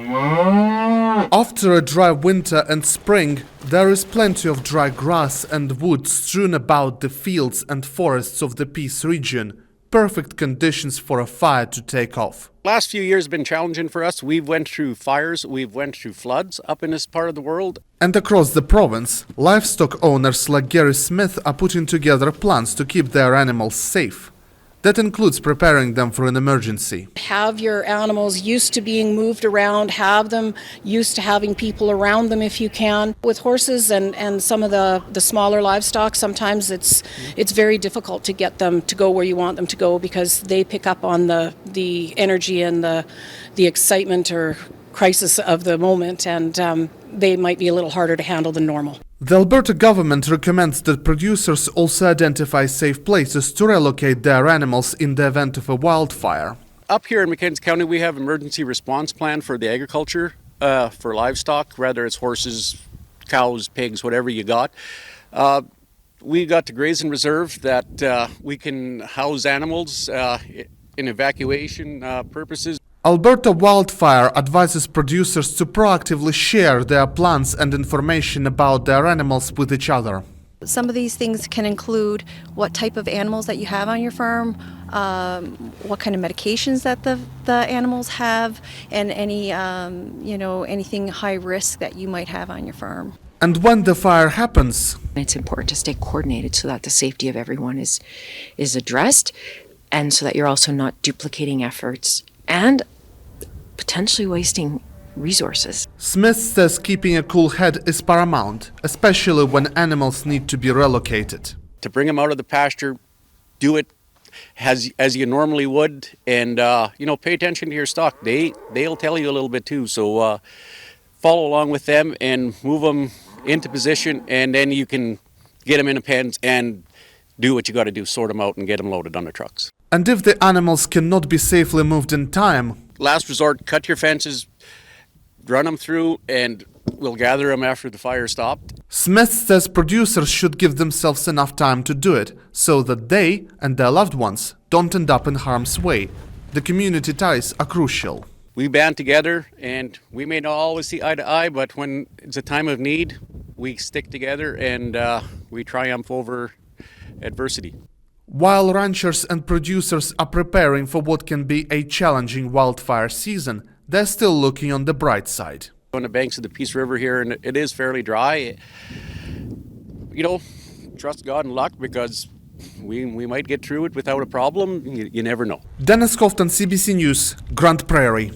After a dry winter and spring, there is plenty of dry grass and wood strewn about the fields and forests of the Peace region. Perfect conditions for a fire to take off. Last few years have been challenging for us. We've went through fires, we've went through floods up in this part of the world. And across the province, livestock owners like Gary Smith are putting together plans to keep their animals safe. That includes preparing them for an emergency. Have your animals used to being moved around, have them used to having people around them if you can. With horses and some of the smaller livestock, sometimes it's very difficult to get them to go where you want them to go because they pick up on the energy and the excitement or crisis of the moment, and they might be a little harder to handle than normal. The Alberta government recommends that producers also identify safe places to relocate their animals in the event of a wildfire. Up here in Mackenzie County, we have an emergency response plan for the agriculture, for livestock, whether it's horses, cows, pigs, whatever you got. We got the grazing reserve that we can house animals in evacuation purposes. Alberta Wildfire advises producers to proactively share their plans and information about their animals with each other. Some of these things can include what type of animals that you have on your farm, what kind of medications that the animals have, and any anything high risk that you might have on your farm. And when the fire happens, it's important to stay coordinated so that the safety of everyone is addressed, and so that you're also not duplicating efforts and potentially wasting resources. Smith says keeping a cool head is paramount, especially when animals need to be relocated. To bring them out of the pasture, do it as you normally would, and pay attention to your stock. They'll tell you a little bit too, so follow along with them and move them into position, and then you can get them in the pens and do what you got to do, sort them out and get them loaded on the trucks. And if the animals cannot be safely moved in time, last resort, cut your fences, run them through, and we'll gather them after the fire stopped. Smith says producers should give themselves enough time to do it, so that they and their loved ones don't end up in harm's way. The community ties are crucial. We band together, and we may not always see eye to eye, but when it's a time of need, we stick together and we triumph over adversity. While ranchers and producers are preparing for what can be a challenging wildfire season, they're still looking on the bright side. On the banks of the Peace River here, and it is fairly dry. Trust God and luck, because we might get through it without a problem. You never know. Dennis Houghton, CBC News, Grand Prairie.